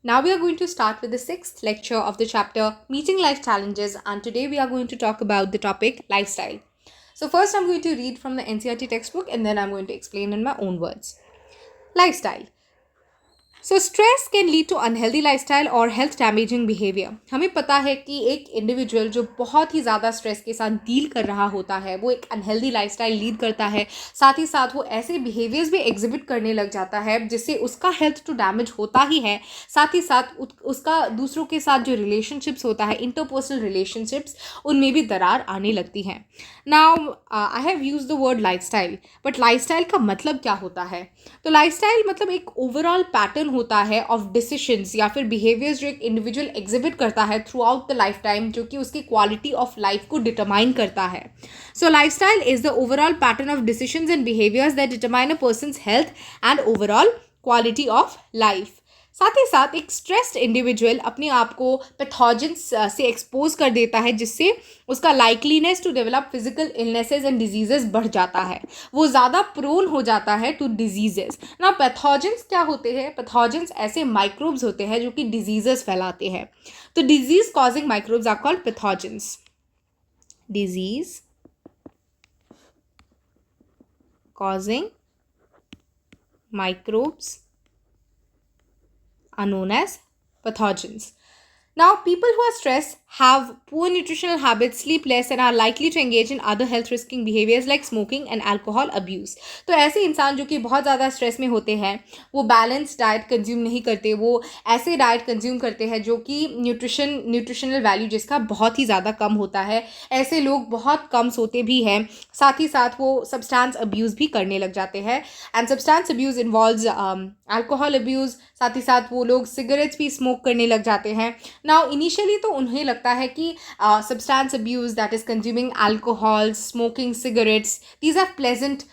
Now we are going to start with the sixth lecture of the chapter Meeting Life Challenges, and today we are going to talk about the topic lifestyle. So first I'm going to read from the NCERT textbook and then I'm going to explain in my own words. Lifestyle. So stress can lead to unhealthy lifestyle और health damaging behaviour. हमें पता है कि एक individual जो बहुत ही ज़्यादा stress के साथ डील कर रहा होता है वो एक अनहेल्दी लाइफस्टाइल लीड करता है। साथ ही साथ वो ऐसे बिहेवियर्स भी एग्जिबिट करने लग जाता है जिससे उसका हेल्थ तो डैमेज होता ही है, साथ ही साथ उसका दूसरों के साथ जो रिलेशनशिप्स होता है, इंटरपर्सनल रिलेशनशिप्स, उनमें भी दरार आने लगती हैं। Now I have use the word lifestyle, but lifestyle का मतलब क्या होता है? तो लाइफस्टाइल मतलब एक ओवरऑल पैटर्न होता है ऑफ डिसीशंस या फिर बिहेवियर्स जो एक इंडिविजुअल एग्जिबिट करता है throughout the lifetime, जो कि उसकी क्वालिटी ऑफ लाइफ को डिटरमाइन करता है। So lifestyle is the overall pattern of decisions and behaviours that determine a person's health and overall quality of life. साथ ही साथ एक स्ट्रेस्ड इंडिविजुअल अपने आप को पैथोजेंस से एक्सपोज कर देता है, जिससे उसका likeliness to develop physical illnesses and diseases बढ़ जाता है। वो ज़्यादा प्रोन हो जाता है टू डिजीजेस। ना पैथोजेंस क्या होते हैं? पैथोजेंस ऐसे माइक्रोब्स होते हैं जो कि डिजीजेस फैलाते हैं। तो disease causing microbes are called pathogens. Disease causing microbes are known as pathogens. Now, people who are stressed have poor nutritional habits, sleep less, and are likely to engage in other health risking behaviors like smoking and alcohol abuse. तो ऐसे इंसान जो कि बहुत ज़्यादा stress में होते हैं वो बैलेंस डाइट कंज्यूम नहीं करते, वो ऐसे डाइट कंज्यूम करते हैं जो कि न्यूट्रिशनल वैल्यू जिसका बहुत ही ज़्यादा कम होता है। ऐसे लोग बहुत कम सोते भी हैं। साथ ही साथ वो सब्सटेंस अब्यूज़ भी करने लग जाते हैं। And substance abuse involves alcohol abuse. साथ ही साथ वो लोग सिगरेट्स भी स्मोक करने लग जाते हैं। नाउ इनिशियली तो उन्हें लगता है कि substance abuse, that is consuming alcohol, smoking cigarettes, these are pleasant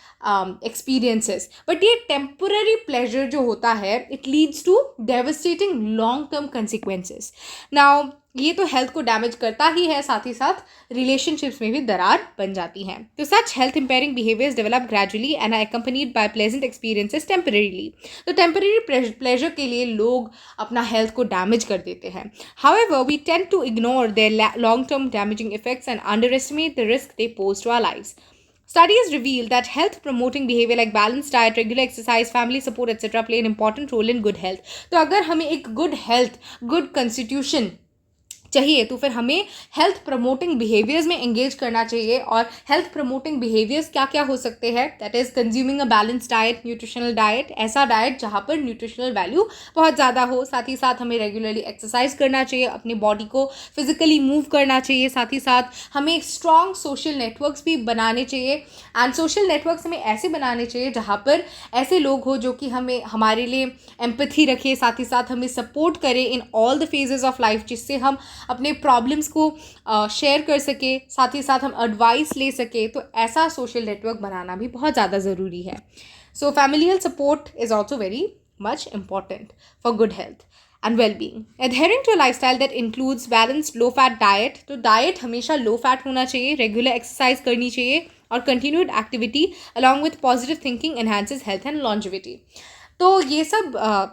experiences, but ये टेम्पररी प्लेजर जो होता है it leads to devastating long term consequences. Now ये तो हेल्थ को डैमेज करता ही है, साथ ही साथ रिलेशनशिप्स में भी दरार बन जाती हैं। तो such health impairing behaviours develop gradually and are accompanied by pleasant experiences temporarily. तो टेम्परेरी प्लेजर के लिए लोग अपना हेल्थ को डैमेज कर देते हैं। However, we tend to ignore their long-term damaging effects and underestimate the risk they pose to our lives. Studies reveal that health promoting behavior like balanced diet, regular exercise, family support, etc. play an important role in good health. तो अगर हमें एक good health, good constitution चाहिए तो फिर हमें health promoting behaviours में engage करना चाहिए। और हेल्थ प्रमोटिंग बिहेवियर्स क्या क्या हो सकते हैं? That is consuming a balance diet, nutritional diet, ऐसा डाइट जहाँ पर न्यूट्रिशनल वैल्यू बहुत ज़्यादा हो। साथ ही साथ हमें रेगुलरली एक्सरसाइज करना चाहिए, अपने बॉडी को फिजिकली मूव करना चाहिए। साथ ही साथ हमें स्ट्रॉन्ग सोशल नेटवर्क्स भी बनाने चाहिए। एंड सोशल नेटवर्क्स हमें ऐसे बनाने चाहिए जहाँ पर ऐसे लोग हो जो कि हमें हमारे लिए एम्पैथी रखे, साथ ही साथ हमें सपोर्ट करें in all the phases of life, जिससे हम अपने प्रॉब्लम्स को शेयर कर सके, साथ ही साथ हम एडवाइस ले सके। तो ऐसा सोशल नेटवर्क बनाना भी बहुत ज़्यादा ज़रूरी है। So familial support is also very much important for good health and well-being. Adhering to a lifestyle that includes balanced low-fat diet, तो डाइट हमेशा लो फैट होना चाहिए, रेगुलर एक्सरसाइज करनी चाहिए और continued activity along with positive thinking enhances health and longevity. तो ये सब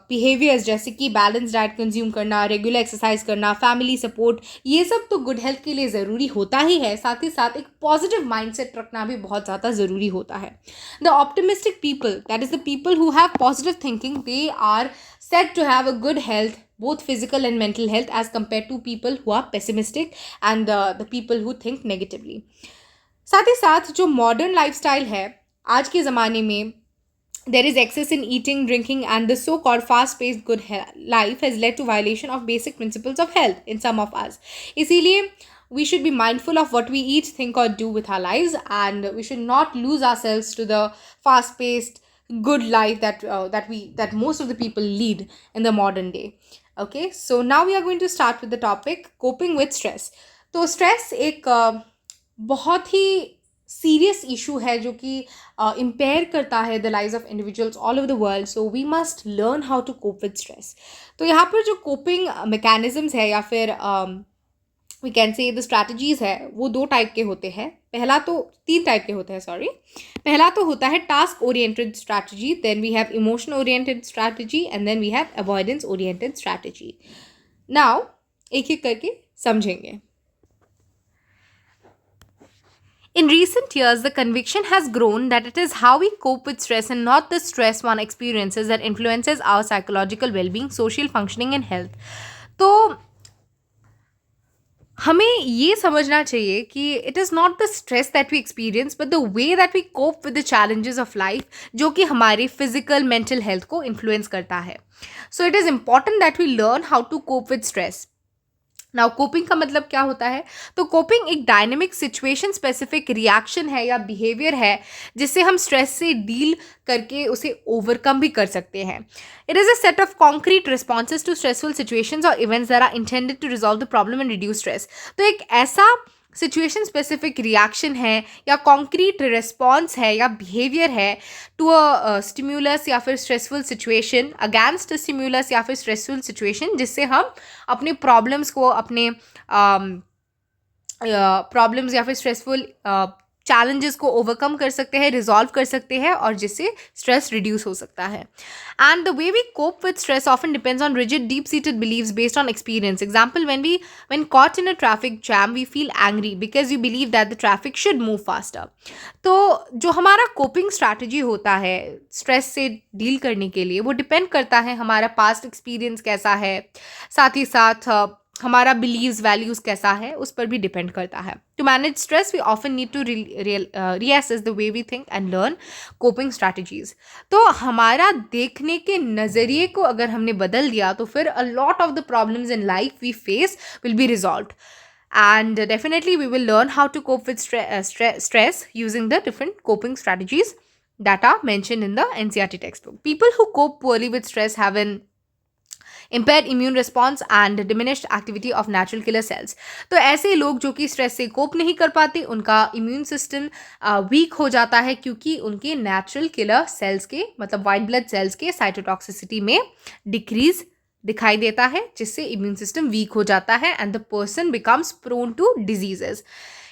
बिहेवियर्स जैसे कि बैलेंस डाइट कंज्यूम करना, रेगुलर एक्सरसाइज करना, फैमिली सपोर्ट, ये सब तो गुड हेल्थ के लिए ज़रूरी होता ही है। साथ ही साथ एक पॉजिटिव माइंडसेट रखना भी बहुत ज़्यादा ज़रूरी होता है। The optimistic people, that is the people who have positive thinking, they are said to have a good health, both physical and mental health, as compared to people who are pessimistic and the people who think negatively. साथ ही साथ जो modern lifestyle है आज के ज़माने में, there is excess in eating, drinking, and the so-called fast-paced good life has led to violation of basic principles of health in some of us. इसीलिए we should be mindful of what we eat, think, or do with our lives, and we should not lose ourselves to the fast-paced good life that most of the people lead in the modern day. Okay, so now we are going to start with the topic coping with stress. तो stress एक बहुत ही serious issue है जो कि impair करता है the lives of individuals all over the world. So we must learn how to cope with stress. तो यहाँ पर जो कोपिंग मैकेनिज्म्स है या फिर we can say the strategies है वो दो टाइप के होते हैं, पहला तो तीन टाइप के होते हैं सॉरी। पहला तो होता है task oriented strategy, then we have emotion oriented strategy and then we have avoidance oriented strategy. Now एक एक करके समझेंगे। In recent years, the conviction has grown that it is how we cope with stress and not the stress one experiences that influences our psychological well-being, social functioning and health. तो हमें ये समझना चाहिए कि it is not the stress that we experience but the way that we cope with the challenges of life जो कि हमारी physical mental health को इन्फ्लुएंस करता है। So it is important that we learn how to cope with stress. Now coping का मतलब क्या होता है? तो कोपिंग एक डायनेमिक सिचुएशन स्पेसिफिक रिएक्शन है या बिहेवियर है जिससे हम स्ट्रेस से डील करके उसे ओवरकम भी कर सकते हैं। It is a set of concrete responses to stressful situations और events that are intended to resolve the problem and reduce stress. तो एक ऐसा सिचुएशन स्पेसिफिक रिएक्शन है या कॉन्क्रीट रिस्पॉन्स है या बिहेवियर है टू अ स्टिम्यूलस या फिर स्ट्रेसफुल सिचुएशन, अगेंस्ट स्टिम्यूलस या फिर स्ट्रेसफुल सिचुएशन, जिससे हम अपने प्रॉब्लम्स को, अपने प्रॉब्लम्स या फिर स्ट्रेसफुल चैलेंजेस को ओवरकम कर सकते हैं, रिजॉल्व कर सकते हैं और जिससे स्ट्रेस रिड्यूस हो सकता है। And the way we cope with stress often depends on rigid deep seated beliefs based on experience. Example, when caught in a traffic jam we feel angry because we believe that the traffic should move faster। तो जो हमारा coping strategy होता है stress से deal करने के लिए वो डिपेंड करता है हमारा पास्ट एक्सपीरियंस कैसा है, साथ ही साथ हमारा बिलीव्स वैल्यूज़ कैसा है उस पर भी डिपेंड करता है। To manage stress we often need to reassess the way we think and learn coping strategies. तो हमारा देखने के नज़रिए को अगर हमने बदल दिया तो फिर a lot of the problems in life we face will be resolved and definitely we will learn how to cope with stress using the different coping strategies that are mentioned in the NCERT textbook. People who cope poorly with stress have an impaired immune response and diminished activity of natural killer cells। तो ऐसे लोग जो कि stress से कोप नहीं कर पाते उनका इम्यून सिस्टम वीक हो जाता है क्योंकि उनके नेचुरल किलर सेल्स के मतलब वाइट ब्लड सेल्स के साइटोटॉक्सिसिटी में डिक्रीज दिखाई देता है जिससे इम्यून सिस्टम वीक हो जाता है and the person becomes prone to diseases.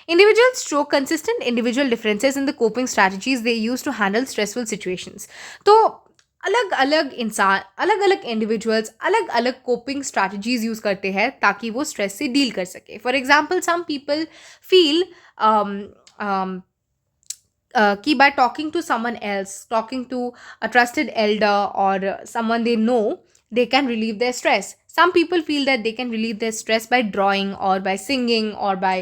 Individuals show consistent individual differences in the coping strategies they use to handle stressful situations। तो अलग अलग इंसान, अलग अलग इंडिविजुअल्स अलग अलग कोपिंग स्ट्रैटेजीज यूज़ करते हैं ताकि वो स्ट्रेस से डील कर सके। For example, some people feel कि by talking to someone else, talking to a trusted elder or someone they know, they can relieve their stress. Some people feel that they can relieve their stress by drawing or by singing or by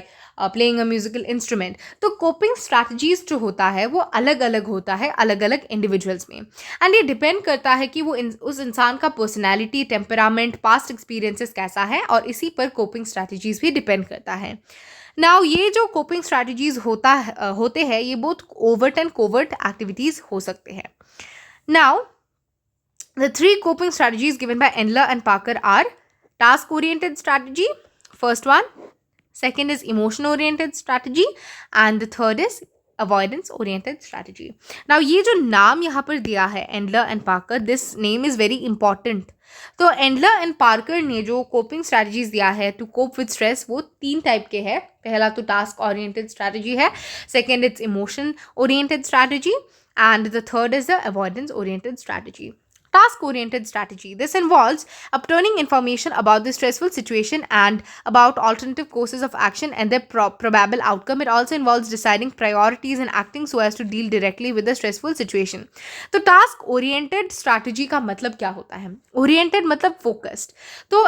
playing a musical instrument। तो coping strategies जो होता है वो अलग अलग होता है अलग अलग इंडिविजुअल्स में एंड ये डिपेंड करता है कि वो उस इंसान का पर्सनैलिटी, टेम्परामेंट, पास्ट एक्सपीरियंसेस कैसा है और इसी पर कोपिंग स्ट्रैटेजीज भी डिपेंड करता है। नाउ ये जो कोपिंग स्ट्रैटेजीज होते हैं ये बहुत ओवर्ट एंड कोवर्ट एक्टिविटीज़ हो सकते हैं। Now the three coping strategies given by Endler and Parker are task oriented strategy, first one, second is emotion oriented strategy and the third is avoidance oriented strategy। now ये जो नाम यहाँ पर दिया है Endler and Parker, this name is very important। तो Endler and Parker ने जो coping strategies दिया है to cope with stress वो तीन टाइप के हैं। पहला तो task oriented strategy है, second it's emotion oriented strategy and the third is the avoidance oriented strategy। Task oriented strategy, this involves obtaining information about the stressful situation and about alternative courses of action and their probable outcome। It also involves deciding priorities and acting so as to deal directly with the stressful situation। तो task oriented strategy का मतलब क्या होता है? oriented मतलब focused। तो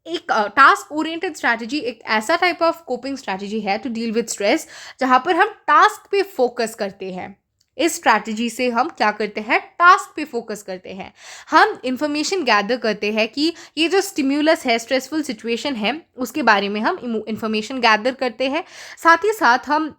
एक task oriented strategy एक ऐसा टाइप ऑफ कोपिंग स्ट्रैटेजी है टू डील विद स्ट्रेस जहाँ पर हम टास्क पे फोकस करते हैं। इस स्ट्रैटेजी से हम क्या करते हैं? टास्क पे फोकस करते हैं। हम इंफॉर्मेशन गैदर करते हैं कि ये जो स्टिम्यूलस है, स्ट्रेसफुल सिचुएशन है, उसके बारे में हम इंफॉर्मेशन गैदर करते हैं। साथ ही साथ हम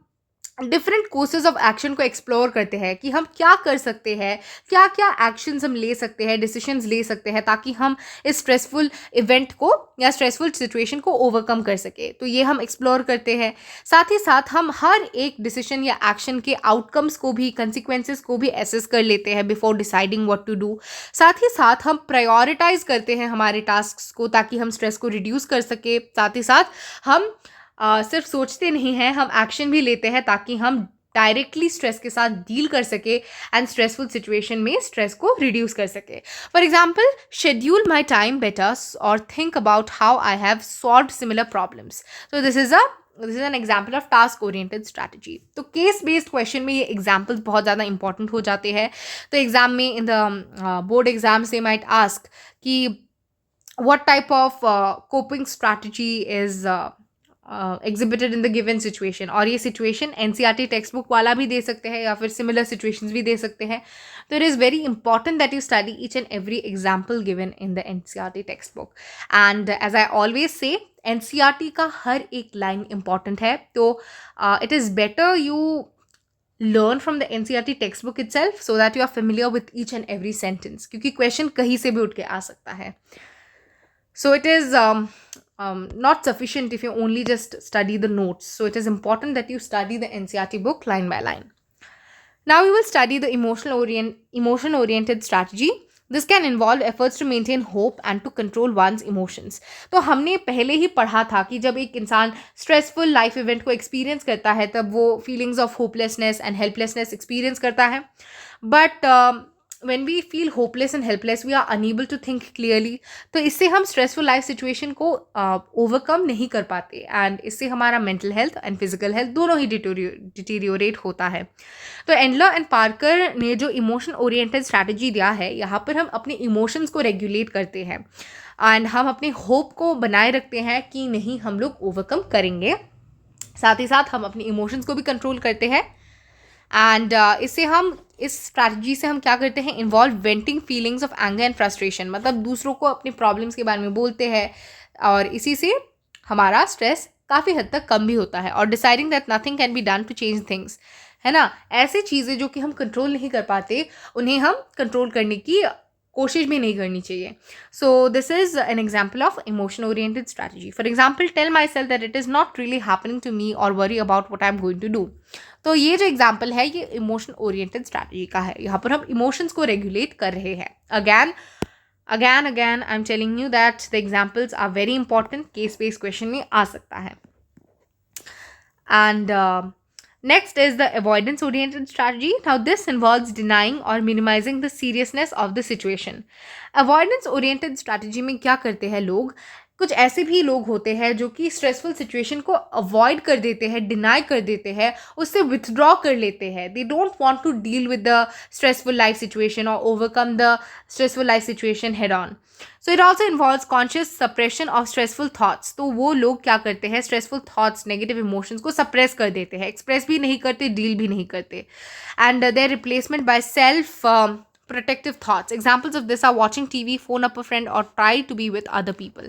डिफरेंट कोर्सेज ऑफ एक्शन को एक्सप्लोर करते हैं कि हम क्या कर सकते हैं, क्या क्या एक्शंस हम ले सकते हैं, डिसीजंस ले सकते हैं ताकि हम इस स्ट्रेसफुल इवेंट को या स्ट्रेसफुल सिचुएशन को ओवरकम कर सके। तो ये हम एक्सप्लोर करते हैं। साथ ही साथ हम हर एक डिसीजन या एक्शन के आउटकम्स को भी, कंसिक्वेंसेस को भी एसेस कर लेते हैं before deciding what to do. साथ ही साथ हम प्रायोरिटाइज करते हैं हमारे टास्क को ताकि हम स्ट्रेस को रिड्यूस कर सके। साथ ही साथ हम सिर्फ सोचते नहीं हैं, हम एक्शन भी लेते हैं ताकि हम डायरेक्टली स्ट्रेस के साथ डील कर सके एंड स्ट्रेसफुल सिचुएशन में स्ट्रेस को रिड्यूस कर सके. For example, schedule my time better और think about how I have solve similar problems. तो this is an example of task oriented strategy. तो केस बेस्ड क्वेश्चन में ये एग्जाम्पल्स बहुत ज़्यादा इंपॉर्टेंट हो जाते हैं. तो एग्जाम में इन द बोर्ड एग्जाम से माइट आस्क कि what type of coping strategy is exhibited in the given situation. और ये situation NCERT टेक्स्ट बुक वाला भी दे सकते हैं या फिर similar situations भी दे सकते हैं. तो it is very important that you study each and every example given in the NCERT text book. And as I always say, NCERT का हर एक लाइन important है. तो it is better you learn from the NCERT textbook itself so that you are familiar with each and every sentence, क्योंकि question कहीं से भी उठ के आ सकता है. So it is not sufficient if you only just study the notes. So it is important that you study the NCERT book line by line. Now we will study the emotion-oriented strategy. This can involve efforts to maintain hope and to control one's emotions. तो हमने पहले ही पढ़ा था कि जब एक इंसान stressful life event को एक्सपीरियंस करता है तब वो feelings of hopelessness and helplessness experience करता है. But when we feel hopeless and helpless, we are unable to think clearly. तो इससे हम stressful life situation को overcome नहीं कर पाते and इससे हमारा mental health and physical health दोनों ही deteriorate होता है. तो एंडलर एंड पार्कर ने जो इमोशन ओरिएंटेड स्ट्रैटेजी दिया है, यहाँ पर हम अपने इमोशंस को रेगुलेट करते हैं एंड हम अपने होप को बनाए रखते हैं कि नहीं, हम लोग ओवरकम करेंगे. साथ ही साथ हम अपने इमोशंस को भी कंट्रोल करते हैं एंड इससे हम इस स्ट्रैटेजी से हम क्या करते हैं, involve venting feelings of anger and frustration. मतलब दूसरों को अपने प्रॉब्लम्स के बारे में बोलते हैं और इसी से हमारा स्ट्रेस काफ़ी हद तक कम भी होता है. और deciding that nothing can be done to change things, है ना. ऐसी चीज़ें जो कि हम कंट्रोल नहीं कर पाते उन्हें हम कंट्रोल करने की कोशिश भी नहीं करनी चाहिए. So this is an example of emotion oriented strategy. For example, tell myself that it is not really happening to me और worry about what I am going to do. तो ये जो एग्जाम्पल है ये emotion oriented strategy का है. यहाँ पर हम इमोशंस को रेगुलेट कर रहे हैं. Again I am telling you that the examples are very important. Case based question में आ सकता है. And next is the avoidance oriented strategy. Now this involves denying or minimizing the seriousness of the situation. Avoidance oriented strategy में क्या करते हैं लोग, कुछ ऐसे भी लोग होते हैं जो कि स्ट्रेसफुल सिचुएशन को अवॉइड कर देते हैं, डिनाई कर देते हैं, उससे विथड्रॉ कर लेते हैं. They don't want to deal with the stressful life situation और overcome the stressful life situation head on. So it also involves conscious suppression of stressful thoughts. तो वो लोग क्या करते हैं, स्ट्रेसफुल थॉट्स, नेगेटिव इमोशंस को सप्रेस कर देते हैं, एक्सप्रेस भी नहीं करते, डील भी नहीं करते. And their replacement by self protective thoughts. Examples of this are watching TV, phone up a friend, or try to be with other people.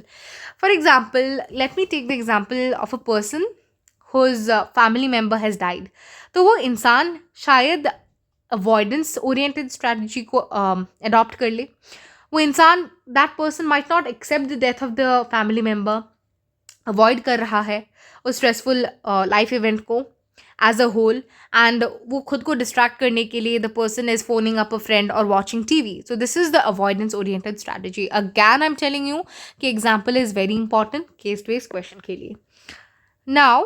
For example, let me take the example of a person whose family member has died. तो वो इंसान शायद avoidance oriented strategy को adopt कर ले. वो इंसान, that person might not accept the death of the family member, avoid कर रहा है उस stressful life event को as a whole, and वो खुद को distract करने के लिए the person is phoning up a friend or watching TV. So this is the avoidance oriented strategy. Again I'm telling you कि example is very important case based question के लिए. Now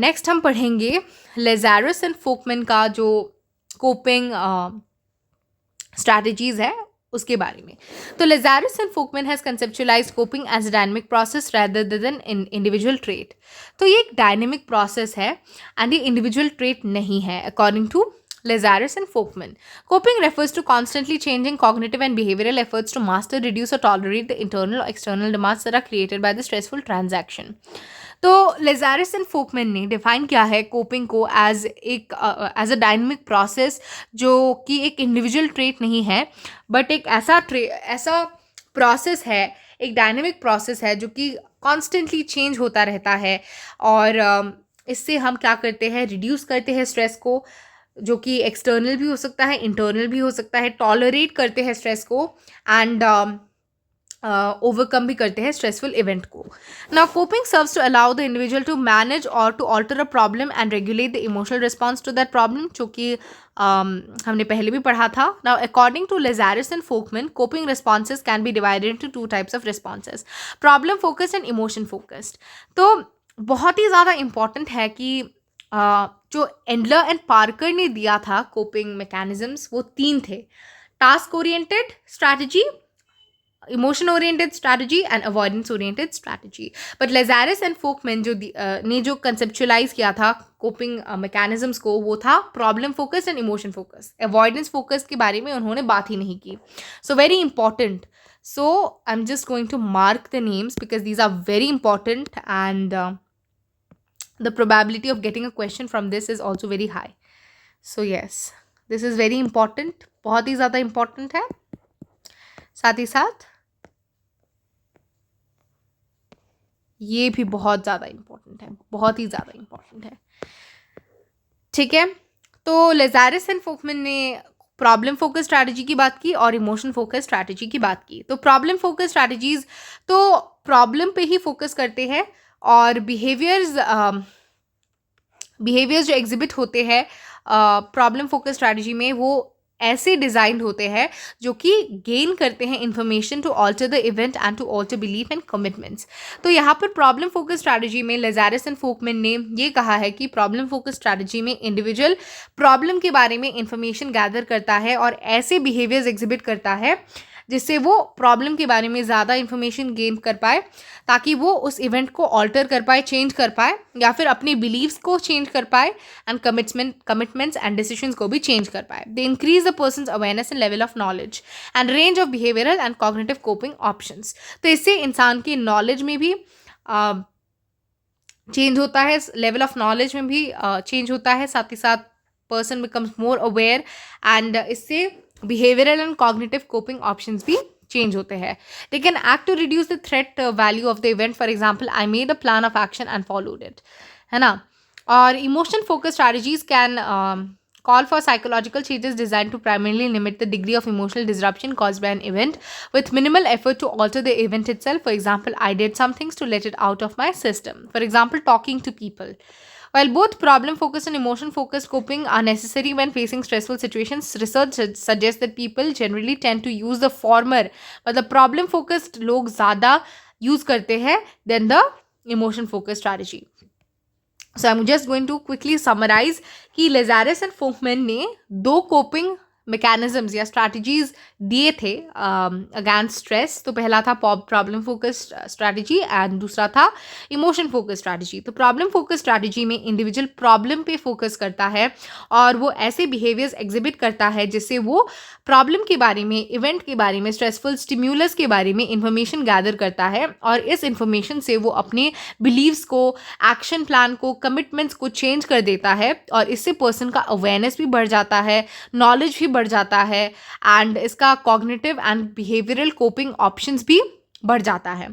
next हम पढ़ेंगे Lazarus and Folkman का जो coping strategies है उसके बारे में. तो Lazarus and Folkman has conceptualized coping as a dynamic process rather than an individual trait. तो ये एक dynamic process है and ये individual trait नहीं है according to Lazarus and Folkman. Coping refers to constantly changing cognitive and behavioral efforts to master, reduce or tolerate the internal or external demands that are created by the stressful transaction. तो Lazarus and Folkman ने define किया है coping को as a dynamic process जो कि एक individual trait नहीं है बट एक ऐसा प्रोसेस है, एक डायनेमिक प्रोसेस है जो कि कॉन्स्टेंटली चेंज होता रहता है. और इससे हम क्या करते हैं, रिड्यूस करते हैं स्ट्रेस को, जो कि एक्सटर्नल भी हो सकता है, इंटरनल भी हो सकता है, टॉलरेट करते हैं स्ट्रेस को एंड ओवरकम भी करते हैं स्ट्रेसफुल इवेंट को. Now coping serves to allow the individual to manage और to alter a problem and regulate the emotional response to that problem, जो कि हमने पहले भी पढ़ा था. Now according to Lazarus and Folkman, coping responses can be divided into two types of responses, problem focused and emotion focused. तो बहुत ही ज़्यादा इम्पॉर्टेंट है कि जो एंडलर एंड पार्कर ने दिया था कोपिंग मैकेनिज्म्स, वो 3 थे: task oriented strategy, emotion oriented strategy and avoidance oriented strategy. But Lazarus and Folkman ने जो कंसेप्चुलाइज किया था कोपिंग मैकेनिज्म्स को, वो था problem focused and emotion focused. Avoidance focused के बारे में उन्होंने बात ही नहीं की. So very important. So I am just going to mark the names because these are very important and the probability of getting a question from this is also very high. So yes, this is very important, बहुत ही ज़्यादा important है. साथ ही साथ ये भी बहुत ज़्यादा important है, बहुत ही ज़्यादा important है. ठीक है, तो लेजारिस एंड फोकमैन ने प्रॉब्लम फोकस स्ट्रैटेजी की बात की और इमोशन फोकस स्ट्रैटेजी की बात की. तो प्रॉब्लम फोकस स्ट्रैटेजीज तो प्रॉब्लम पे ही फोकस करते हैं और बिहेवियर्स जो एग्जिबिट होते हैं प्रॉब्लम फोकस स्ट्रैटेजी में, वो ऐसे डिज़ाइंड होते हैं जो कि गेन करते हैं information to alter the event and to alter belief and commitments. तो यहाँ पर प्रॉब्लम फोकस स्ट्रैटेजी में लेजारिस एंड फोकमैन ने ये कहा है कि प्रॉब्लम फोकस स्ट्रैटेजी में इंडिविजुअल प्रॉब्लम के बारे में इंफॉर्मेशन गैदर करता है और ऐसे बिहेवियर्स एग्जिबिट करता है जिससे वो प्रॉब्लम के बारे में ज़्यादा इंफॉर्मेशन गेन कर पाए, ताकि वो उस इवेंट को ऑल्टर कर पाए, चेंज कर पाए, या फिर अपने बिलीव्स को चेंज कर पाए एंड कमिटमेंट्स एंड डिसीजंस को भी चेंज कर पाए. They increase the persons awareness and level of knowledge and range of behavioural and cognitive coping options. तो इससे इंसान की नॉलेज में भी चेंज होता है, लेवल ऑफ नॉलेज में भी चेंज होता है, साथ ही साथ person becomes more aware and इससे behavioural and cognitive coping options भी चेंज होते हैं. They can act to reduce the threat value of the event. For example, I made a plan of action and followed it, है ना. और emotion focus strategies can call for psychological changes designed to primarily limit the degree of emotional disruption caused by an event with minimal effort to alter the event itself. For example, I did some things to let it out of my system. For example, talking to people. While both problem-focused and emotion-focused coping are necessary when facing stressful situations, research suggests that people generally tend to use the former. मतलब problem-focused लोग ज़्यादा use करते हैं than the emotion-focused strategy. So I'm just going to quickly summarize कि लेजारिस and Folkman ने 2 coping mechanisms या strategies दिए थे अगेंस्ट स्ट्रेस. तो पहला था प्रॉब्लम फोकस स्ट्रैटेजी एंड दूसरा था इमोशन फोकस स्ट्रैटेजी. तो प्रॉब्लम फोकस स्ट्रैटेजी में इंडिविजुअल प्रॉब्लम पे फोकस करता है और वो ऐसे बिहेवियर्स एग्जिबिट करता है जिससे वो प्रॉब्लम के बारे में, इवेंट के बारे में, स्ट्रेसफुल स्टिम्यूलस के बारे में इंफॉर्मेशन गैदर करता है और इस इंफॉर्मेशन से वो अपने बिलीव्स को, एक्शन प्लान को, कमिटमेंट्स को चेंज कर देता है और इससे पर्सन का अवेयरनेस भी बढ़ जाता है, नॉलेज भी बढ़ जाता है एंड इसका cognitive and behavioural coping options भी बढ़ जाता है.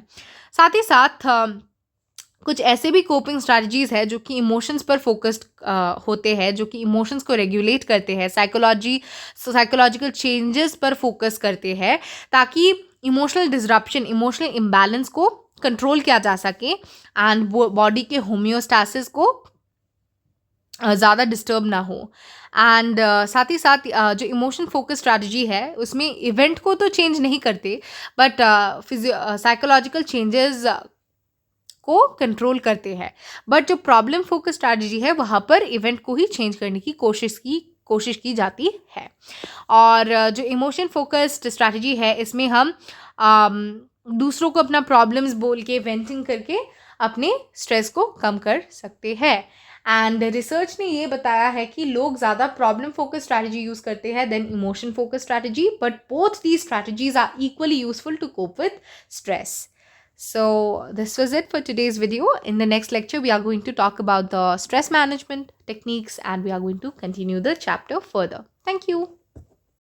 साथ ही साथ कुछ ऐसे भी कोपिंग स्ट्रैटेजीज है जो कि इमोशंस पर फोकस्ड होते हैं, जो कि इमोशंस को रेगुलेट करते हैं, साइकोलॉजिकल चेंजेस पर फोकस करते हैं ताकि इमोशनल डिसरप्शन, इमोशनल इम्बैलेंस को कंट्रोल किया जा सके एंड बॉडी के होम्योस्टासिस को ज़्यादा डिस्टर्ब ना हो. एंड साथ ही साथ जो इमोशन फोकस स्ट्रैटेजी है उसमें इवेंट को तो चेंज नहीं करते बट साइकोलॉजिकल चेंजेस को कंट्रोल करते हैं. बट जो प्रॉब्लम फोकस स्ट्रैटेजी है वहाँ पर इवेंट को ही चेंज करने की कोशिश की जाती है. और जो इमोशन फोकस्ड स्ट्रैटेजी है इसमें हम दूसरों को अपना प्रॉब्लम्स बोल के, वेंटिंग करके अपने स्ट्रेस को कम कर सकते हैं. एंड रिसर्च ने ये बताया है कि लोग ज़्यादा प्रॉब्लम फोकस स्ट्रैटेजी यूज़ करते हैं then emotion focus strategy, but both these strategies are equally useful to cope with stress. So this was it for today's video. In the next lecture, we are going to talk about the stress management techniques and we are going to continue the chapter further. Thank you.